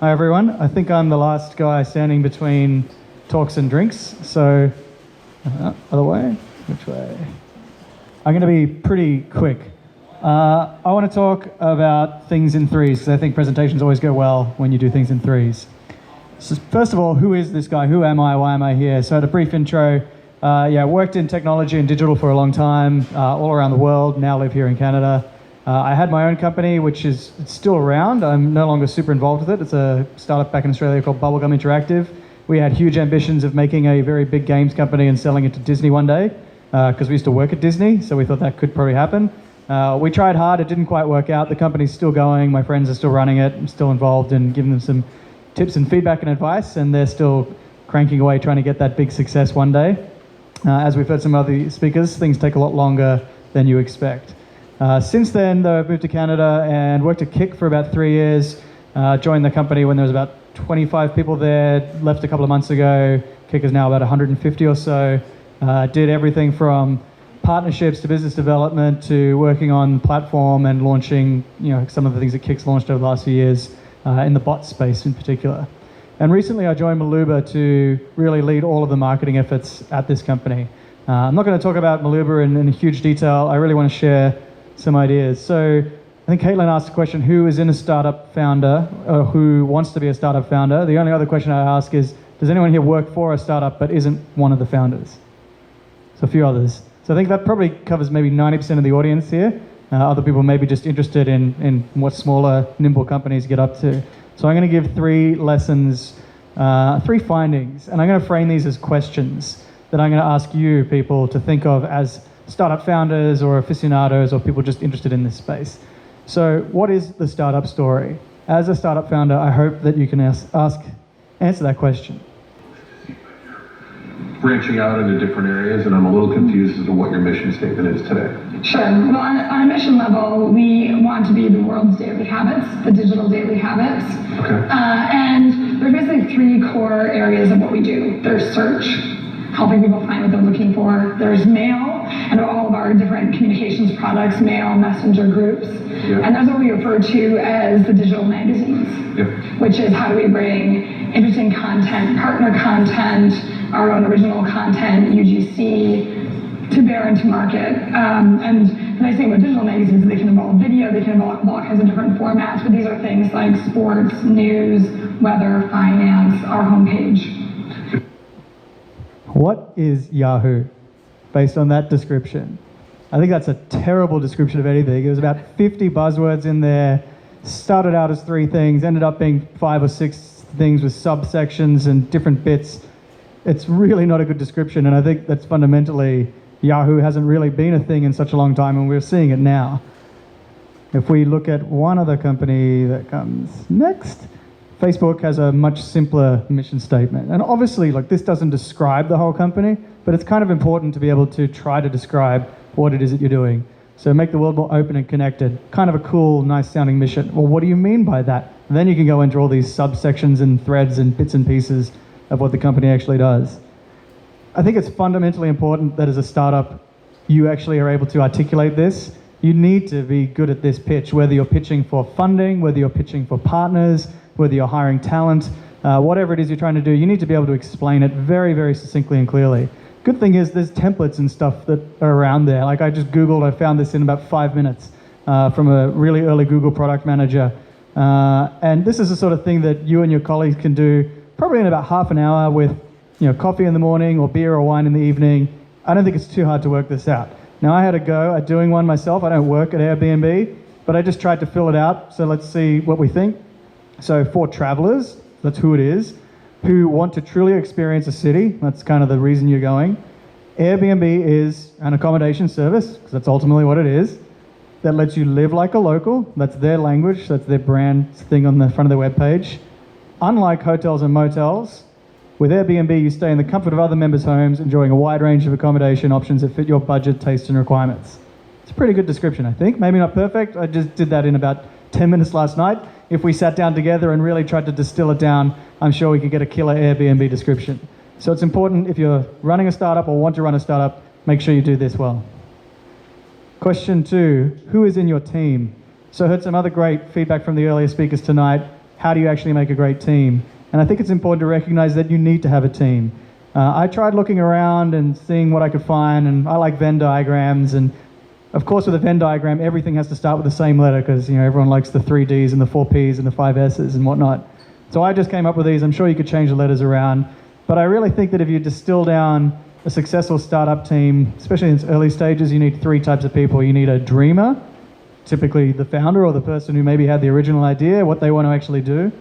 Hi everyone. I think I'm the last guy standing between talks and drinks, so other way? Which way? I'm going to be pretty quick. I want to talk about things in threes, because I think presentations always go well when you do things in threes. So first of all, who is this guy? Who am I? Why am I here? So I had a brief intro. Worked in technology and digital for a long time, all around the world, now live here in Canada. I had my own company, which is still around. I'm no longer super involved with it. It's a startup back in Australia called Bubblegum Interactive. We had huge ambitions of making a very big games company and selling it to Disney one day, because we used to work at Disney, so we thought that could probably happen. We tried hard, it didn't quite work out. The company's still going, my friends are still running it. I'm still involved in giving them some tips and feedback and advice, and they're still cranking away trying to get that big success one day. As we've heard some other speakers, things take a lot longer than you expect. Since then, though, I've moved to Canada and worked at Kik for about 3 years. Joined the company when there was about 25 people there, left a couple of months ago. Kik is now about 150 or so. Did everything from partnerships to business development to working on the platform and launching, some of the things that Kik's launched over the last few years in the bot space in particular. And recently I joined Maluuba to really lead all of the marketing efforts at this company. I'm not going to talk about Maluuba in huge detail. I really want to share some ideas. So I think Caitlin asked the question, who is in a startup founder or who wants to be a startup founder? The only other question I ask is, does anyone here work for a startup but isn't one of the founders? So a few others. So I think that probably covers maybe 90% of the audience here. Other people may be just interested in what smaller, nimble companies get up to. So I'm going to give 3 lessons, 3 findings, and I'm going to frame these as questions that I'm going to ask you people to think of as startup founders or aficionados or people just interested in this space. So what is the startup story? As a startup founder, I hope that you can answer that question. Branching out into different areas, and I'm a little confused as to what your mission statement is today. Sure. Well, on a mission level, we want to be the world's daily habits, the digital daily habits. Okay. And there's basically 3 core areas of what we do. There's search, helping people find what they're looking for. There's mail, and all of our different communications products, mail, messenger groups. Yep. And those are what we refer to as the digital magazines, yep. Which is how do we bring interesting content, partner content, our own original content, UGC, to bear into market. And the nice thing about digital magazines is they can involve video, they can involve all kinds of different formats, but these are things like sports, news, weather, finance, our homepage. What is Yahoo, based on that description? I think that's a terrible description of anything. It was about 50 buzzwords in there, started out as 3 things, ended up being 5 or 6 things with subsections and different bits. It's really not a good description, and I think that's fundamentally, Yahoo hasn't really been a thing in such a long time, and we're seeing it now. If we look at one other company that comes next, Facebook has a much simpler mission statement. And obviously, this doesn't describe the whole company, but it's kind of important to be able to try to describe what it is that you're doing. So make the world more open and connected. Kind of a cool, nice sounding mission. Well, what do you mean by that? And then you can go into all these subsections and threads and bits and pieces of what the company actually does. I think it's fundamentally important that as a startup, you actually are able to articulate this. You need to be good at this pitch, whether you're pitching for funding, whether you're pitching for partners, whether you're hiring talent, whatever it is you're trying to do, you need to be able to explain it very, very succinctly and clearly. Good thing is there's templates and stuff that are around there. I just Googled, I found this in about 5 minutes from a really early Google product manager. And this is the sort of thing that you and your colleagues can do probably in about half an hour with coffee in the morning or beer or wine in the evening. I don't think it's too hard to work this out. Now, I had a go at doing one myself. I don't work at Airbnb, but I just tried to fill it out. So let's see what we think. So for travelers, that's who it is, who want to truly experience a city, that's kind of the reason you're going. Airbnb is an accommodation service, because that's ultimately what it is, that lets you live like a local. That's their language, that's their brand thing on the front of their webpage. Unlike hotels and motels, with Airbnb you stay in the comfort of other members' homes, enjoying a wide range of accommodation options that fit your budget, taste and requirements. It's a pretty good description, I think. Maybe not perfect, I just did that in about 10 minutes last night. If we sat down together and really tried to distill it down, I'm sure we could get a killer Airbnb description. So it's important, if you're running a startup or want to run a startup, make sure you do this well. Question 2, who is in your team? So I heard some other great feedback from the earlier speakers tonight. how do you actually make a great team? And I think it's important to recognize that you need to have a team. I tried looking around and seeing what I could find, and I like Venn diagrams, and of course with a Venn diagram, everything has to start with the same letter because everyone likes the 3 Ds and the 4 Ps and the 5 Ss and whatnot. So I just came up with these. I'm sure you could change the letters around, but I really think that if you distill down a successful startup team, especially in its early stages, you need 3 types of people. You need a dreamer, typically the founder or the person who maybe had the original idea, what they want to actually do.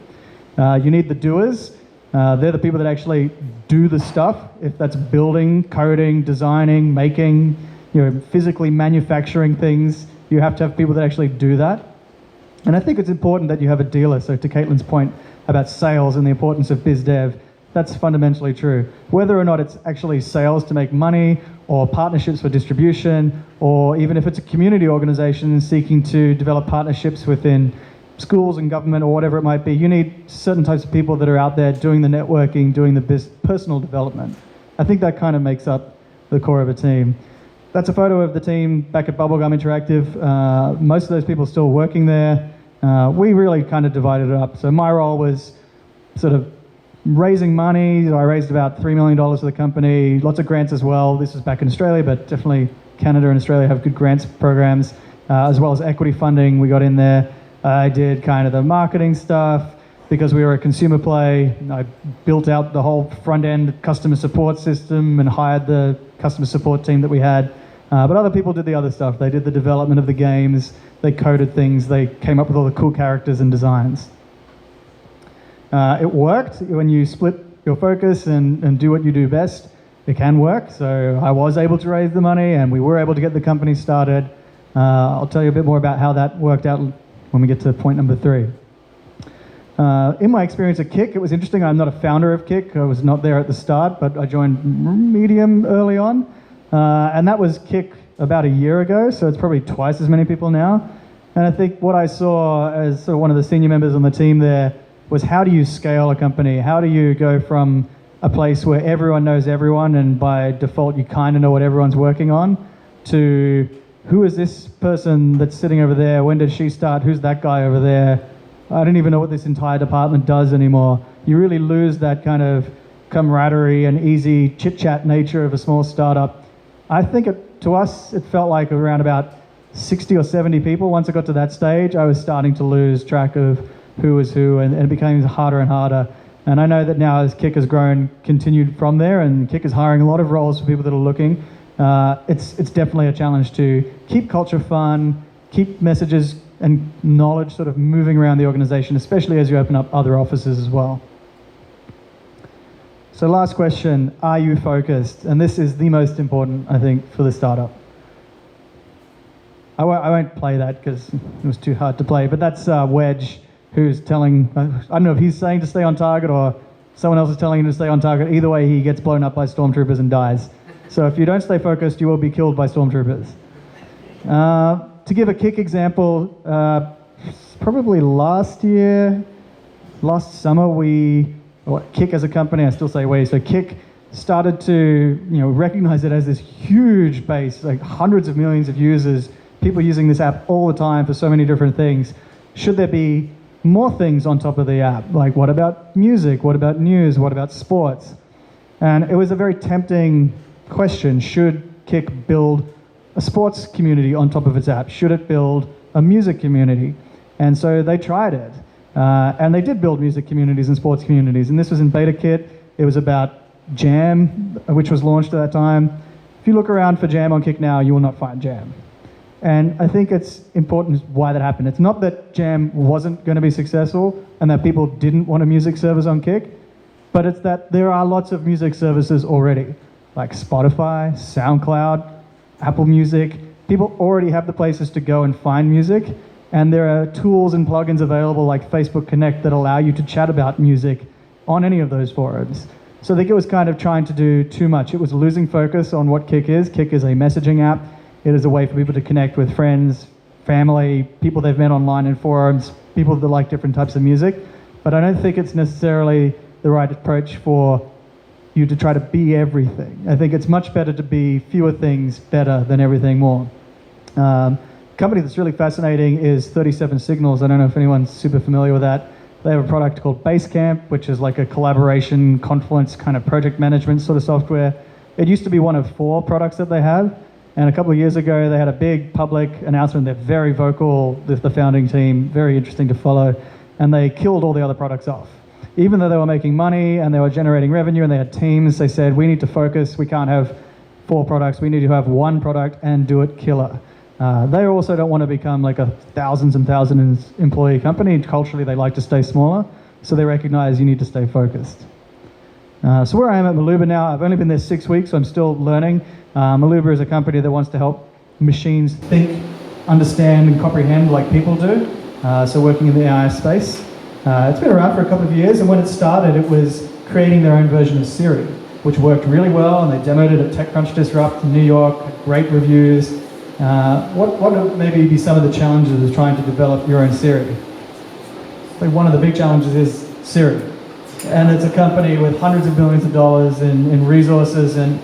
You need the doers. They're the people that actually do the stuff, if that's building, coding, designing, making, physically manufacturing things. You have to have people that actually do that. And I think it's important that you have a dealer. So to Caitlin's point about sales and the importance of biz dev, that's fundamentally true. Whether or not it's actually sales to make money, or partnerships for distribution, or even if it's a community organization seeking to develop partnerships within schools and government or whatever it might be, you need certain types of people that are out there doing the networking, doing the personal development. I think that kind of makes up the core of a team. That's a photo of the team back at Bubblegum Interactive. Most of those people still working there. We really kind of divided it up. So my role was sort of raising money. I raised about $3 million for the company, lots of grants as well. This is back in Australia, but definitely Canada and Australia have good grants programs, as well as equity funding we got in there. I did kind of the marketing stuff because we were a consumer play. I built out the whole front-end customer support system and hired the customer support team that we had. But other people did the other stuff. They did the development of the games. They coded things. They came up with all the cool characters and designs. It worked. When you split your focus and do what you do best, it can work. So I was able to raise the money and we were able to get the company started. I'll tell you a bit more about how that worked out when we get to point number 3. In my experience at Kik, it was interesting. I'm not a founder of Kik. I was not there at the start, but I joined Medium early on. And that was Kik about a year ago, so it's probably twice as many people now. And I think what I saw as sort of one of the senior members on the team there was, how do you scale a company? How do you go from a place where everyone knows everyone and by default you kind of know what everyone's working on, to who is this person that's sitting over there? When did she start? Who's that guy over there? I don't even know what this entire department does anymore. You really lose that kind of camaraderie and easy chit-chat nature of a small startup. I think to us, it felt like around about 60 or 70 people. Once I got to that stage, I was starting to lose track of who was who, and it became harder and harder. And I know that now as Kik has grown, continued from there, and Kik is hiring a lot of roles for people that are looking. It's definitely a challenge to keep culture fun, keep messages and knowledge sort of moving around the organization, especially as you open up other offices as well. So last question, are you focused? And this is the most important, I think, for the startup. I won't play that because it was too hard to play, but that's Wedge, who's telling, I don't know if he's saying to stay on target or someone else is telling him to stay on target. Either way, he gets blown up by stormtroopers and dies. So if you don't stay focused, you will be killed by stormtroopers. To give a Kik example, probably last summer, Kik as a company, I still say we, so Kik started to recognize it as this huge base, like hundreds of millions of users, people using this app all the time for so many different things. Should there be more things on top of the app? Like, what about music? What about news? What about sports? And it was a very tempting question. Should Kik build a sports community on top of its app? Should it build a music community? And so they tried it. And they did build music communities and sports communities. And this was in beta kit. It was about Jam, which was launched at that time. If you look around for Jam on Kik now, you will not find Jam. And I think it's important why that happened. It's not that Jam wasn't going to be successful and that people didn't want a music service on Kik, but it's that there are lots of music services already, like Spotify, SoundCloud, Apple Music. People already have the places to go and find music, and there are tools and plugins available like Facebook Connect that allow you to chat about music on any of those forums. So I think it was kind of trying to do too much. It was losing focus on what Kik is. Kik is a messaging app. It is a way for people to connect with friends, family, people they've met online in forums, people that like different types of music. But I don't think it's necessarily the right approach for you to try to be everything. I think it's much better to be fewer things better than everything more. A company that's really fascinating is 37 Signals. I don't know if anyone's super familiar with that. They have a product called Basecamp, which is like a collaboration, Confluence kind of project management sort of software. It used to be one of 4 products that they have. And a couple of years ago, they had a big public announcement. They're very vocal, the founding team, very interesting to follow. And they killed all the other products off. Even though they were making money and they were generating revenue and they had teams, they said, we need to focus. We can't have 4 products. We need to have 1 product and do it killer. They also don't want to become like a thousands and thousands employee company. Culturally, they like to stay smaller. So they recognize you need to stay focused. So where I am at Maluuba now, I've only been there 6 weeks, so I'm still learning. Maluuba is a company that wants to help machines think, understand, and comprehend like people do. So working in the AI space. It's been around for a couple of years, and when it started, it was creating their own version of Siri, which worked really well, and they demoed it at TechCrunch Disrupt in New York, had great reviews. What would maybe be some of the challenges of trying to develop your own Siri? I think one of the big challenges is Siri. And it's a company with hundreds of millions of dollars in resources and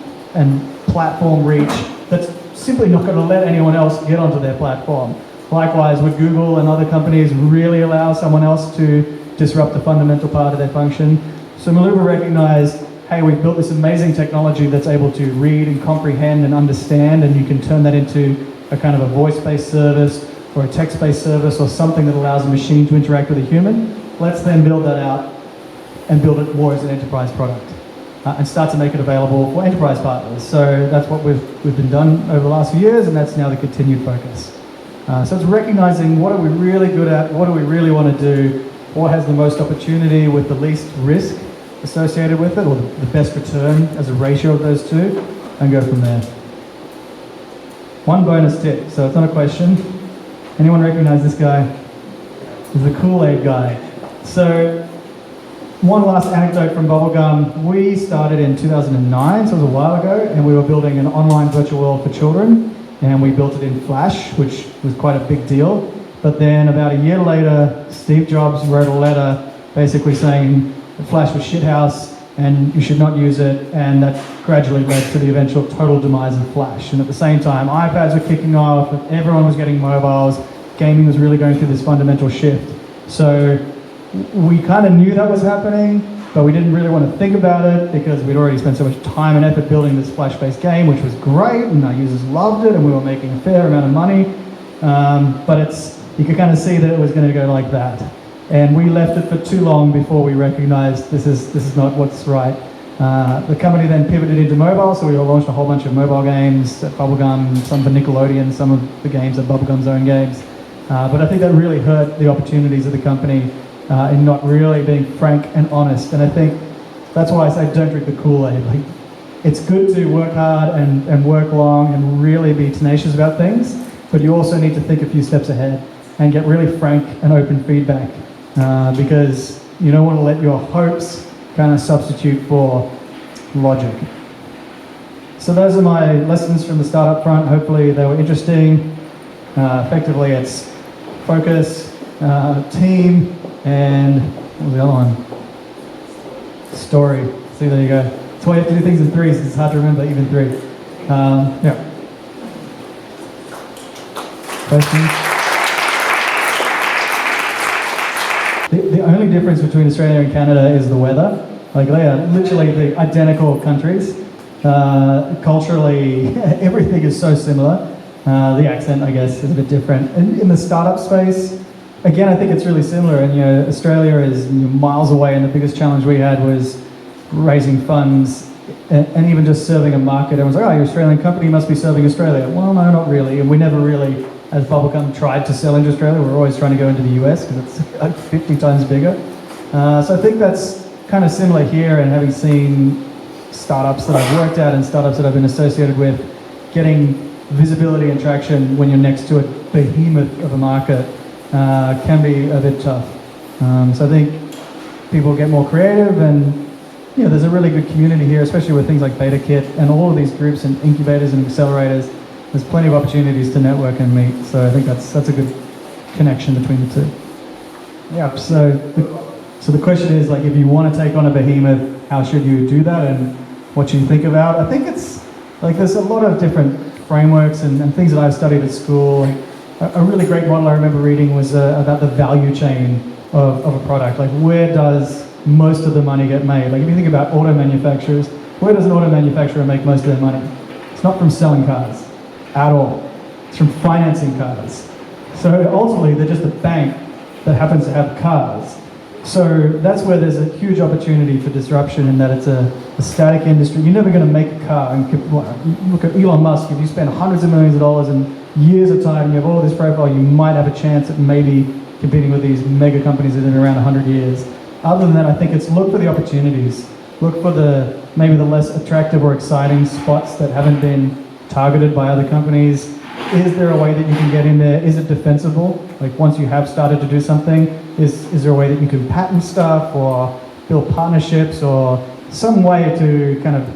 platform reach that's simply not going to let anyone else get onto their platform. Likewise, would Google and other companies really allow someone else to disrupt a fundamental part of their function? So Maluuba recognized, hey, we've built this amazing technology that's able to read and comprehend and understand, and you can turn that into a kind of a voice-based service or a text-based service or something that allows a machine to interact with a human. Let's then build that out and build it more as an enterprise product and start to make it available for enterprise partners. So that's what we've been done over the last few years, and that's now the continued focus. So it's recognizing what are we really good at, what do we really want to do, what has the most opportunity with the least risk associated with it, or the best return as a ratio of those two, and go from there. One bonus tip, so it's not a question. Anyone recognize this guy? He's the Kool-Aid guy. So one last anecdote from Bubblegum. We started in 2009, so it was a while ago, and we were building an online virtual world for children, and we built it in Flash, which was quite a big deal. But then about a year later, Steve Jobs wrote a letter basically saying Flash was shithouse and you should not use it, and that gradually led to the eventual total demise of Flash. And at the same time, iPads were kicking off, everyone was getting mobiles, gaming was really going through this fundamental shift. So we kind of knew that was happening, but we didn't really want to think about it because we'd already spent so much time and effort building this Flash-based game, which was great, and our users loved it, and we were making a fair amount of money. But you could kind of see that it was going to go like that. And we left it for too long before we recognized this is not what's right. The company then pivoted into mobile, so we launched a whole bunch of mobile games at Bubblegum, some for Nickelodeon, some of the games at Bubblegum's own games. But I think that really hurt the opportunities of the company in not really being frank and honest. And I think that's why I say don't drink the Kool-Aid. Like, it's good to work hard and work long and really be tenacious about things, but you also need to think a few steps ahead and get really frank and open feedback because you don't want to let your hopes kind of substitute for logic. So those are my lessons from the startup front. Hopefully they were interesting. Effectively it's focus, team, and what was the other one? Story. See, there you go. That's why you have to do things in threes. It's hard to remember even 3. Yeah. Questions? The only difference between Australia and Canada is the weather. Like, they are literally the identical countries. Culturally, everything is so similar. The accent, I guess, is a bit different. And in the startup space, again, I think it's really similar. And Australia is miles away, and the biggest challenge we had was raising funds and even just serving a market. Everyone's like, oh, you're an Australian company, you must be serving Australia. Well, no, not really. And we never really, as Bubblegum, tried to sell into Australia. We're always trying to go into the US because it's like 50 times bigger. So I think that's kind of similar here, and having seen startups that I've worked at and startups that I've been associated with, getting visibility and traction when you're next to a behemoth of a market can be a bit tough. So I think people get more creative, and there's a really good community here, especially with things like BetaKit and all of these groups and incubators and accelerators. There's plenty of opportunities to network and meet. So I think that's a good connection between the two. Yeah. So the question is, like, if you want to take on a behemoth, how should you do that, and what should you think about? I think it's like there's a lot of different frameworks and things that I've studied at school. Like, a really great model I remember reading was about the value chain of a product. Like, where does most of the money get made? Like, if you think about auto manufacturers, where does an auto manufacturer make most of their money? It's not from selling cars at all. It's from financing cars. So ultimately, they're just a bank that happens to have cars. So that's where there's a huge opportunity for disruption, in that it's a static industry. You're never going to make a car. And look at Elon Musk. If you spend hundreds of millions of dollars and years of time, and you have all this profile, you might have a chance at maybe competing with these mega companies that have been around 100 years. Other than that, I think it's look for the opportunities. Look for maybe the less attractive or exciting spots that haven't been targeted by other companies. Is there a way that you can get in there? Is it defensible? Like, once you have started to do something, is there a way that you can patent stuff or build partnerships or some way to kind of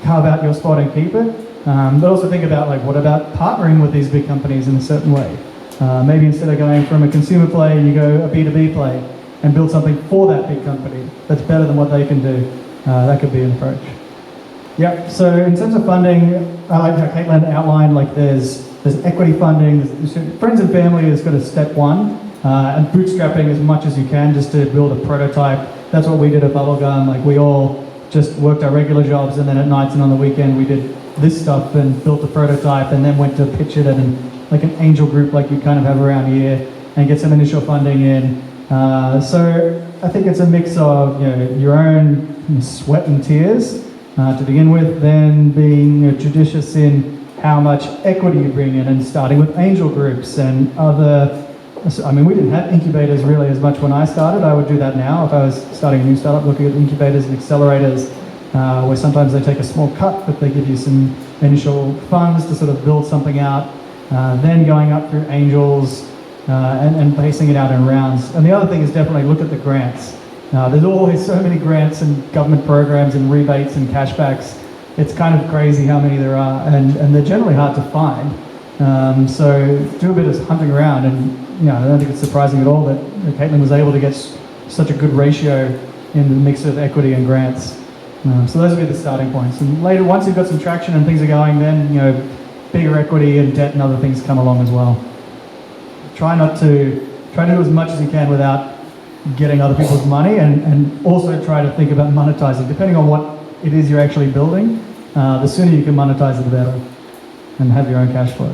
carve out your spot and keep it? But also think about, like, what about partnering with these big companies in a certain way? Maybe instead of going from a consumer play, you go a B2B play and build something for that big company that's better than what they can do. That could be an approach. Yeah, so in terms of funding, I like how Caitlin outlined, like, there's equity funding, there's friends and family is kind of step one, and bootstrapping as much as you can just to build a prototype. That's what we did at Bubblegum. Like, we all just worked our regular jobs, and then at nights and on the weekend we did this stuff and built a prototype, and then went to pitch it at an angel group like you kind of have around here, and get some initial funding in. So I think it's a mix of, you know, your own sweat and tears to begin with, then being judicious in how much equity you bring in, and starting with angel groups and other. I mean, we didn't have incubators really as much when I started. I would do that now if I was starting a new startup, looking at incubators and accelerators, where sometimes they take a small cut, but they give you some initial funds to sort of build something out, then going up through angels and pacing it out in rounds. And the other thing is definitely look at the grants. There's always so many grants and government programs and rebates and cashbacks. It's kind of crazy how many there are, and they're generally hard to find. So do a bit of hunting around, and I don't think it's surprising at all that Caitlin was able to get such a good ratio in the mix of equity and grants. So those would be the starting points. And later, once you've got some traction and things are going, then bigger equity and debt and other things come along as well. Try to do as much as you can without getting other people's money, and also try to think about monetizing, depending on what it is you're actually building. The sooner you can monetize it, the better, and have your own cash flow.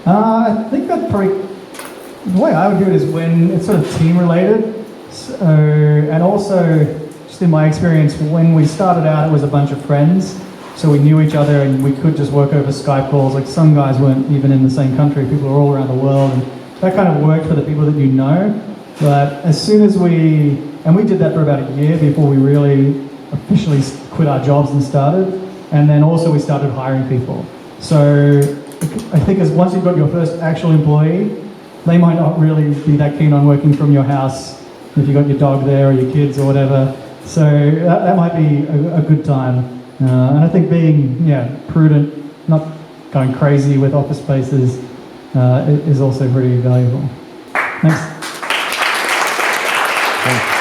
I think that probably, the way I would do it is when it's sort of team related. So, and also, just in my experience, when we started out, it was a bunch of friends. So we knew each other and we could just work over Skype calls. Like, some guys weren't even in the same country. People were all around the world. And that kind of worked for the people that you know. But as soon as we did that for about a year before we really officially quit our jobs and started. And then also we started hiring people. So I think as once you've got your first actual employee, they might not really be that keen on working from your house if you've got your dog there or your kids or whatever. So that might be a good time. And I think being prudent, not going crazy with office spaces is also pretty valuable. Thanks. Thanks.